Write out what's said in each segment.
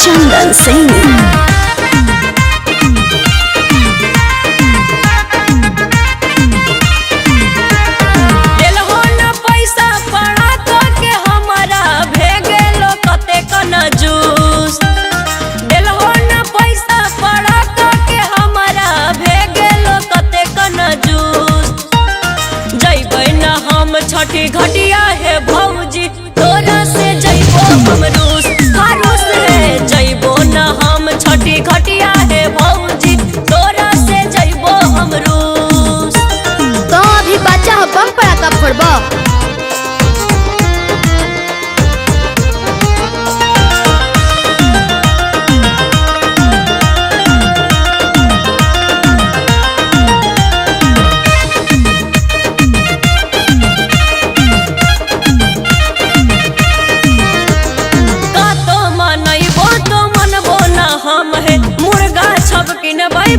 चंदन सिंह। छठी घटिया है भौजी तोरा से जइबो हम रूस हारूस है जइबो न हम छठी घटिया है भौजी तोरा से जइबो हम रूस। तो अभी बच्चा हो बम पड़ाका फोड़बो।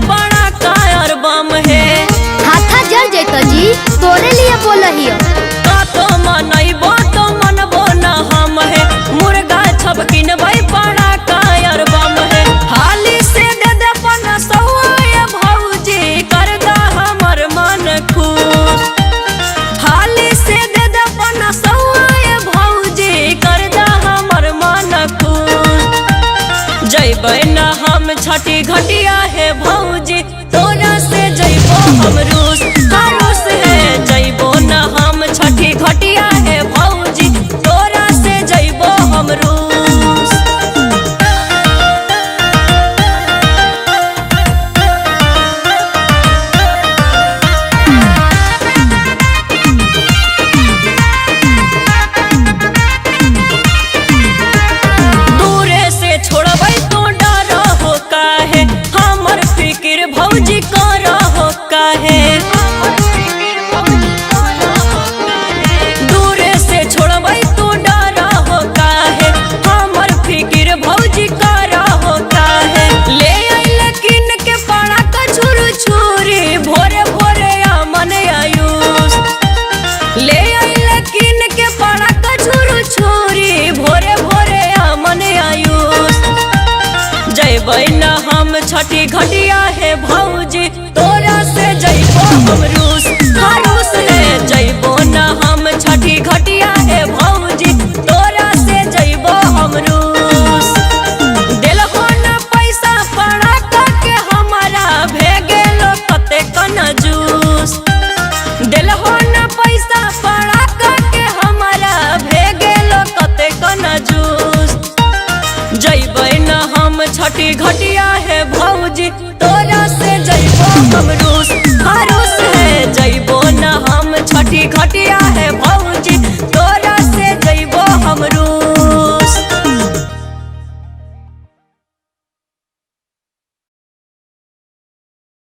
बड़ा कायर बम है हाथा जल जैतो जी तोरे लिए बोलहियो। तो मनइबो तो मनबो न हम है मुर्गा छबकिन भाई बड़ा कायर बम है। हाली से दे दे पन सहुआ भौजी कर दा हमर मन खुश। हाली से दे दे पन सहुआ भौजी कर दा हमर मन खुश। जइबै न हम छठी घटिया है भौजी तोरा से जइबो हम रूस हारूस है जइबो न हम छठी घटिया है भौजी तोरा से जइबो हम रूस। दूरे से छोड़बै तो डर हो काहे हमर फिक्र भौजी कर हो काहे। दूरे से छोड़बै तो डर हो काहे हमर फिक्र भौजी कर हो काहे। ले आइले किन के पड़ा कछुर छुरी भोरे भोरे अमन आयुष। ले आइले किन के पड़ा कछुर छुरी भोरे भोरे अमन आयुष। जइबै न हम छठी घटिया है भौजी तोरा से जइबो हम रूस हारूस है जइबो न हम छठी घटिया है भौजी तोरा से जइबो हम रूस। देलहो न पैसा पड़ा के हमारा भेगेलो कते कन जूस। देलहो न पैसा पड़ा के हमारा भेगेलो कते कन जूस। जइबै न हम छठी घटिया है भौजी तो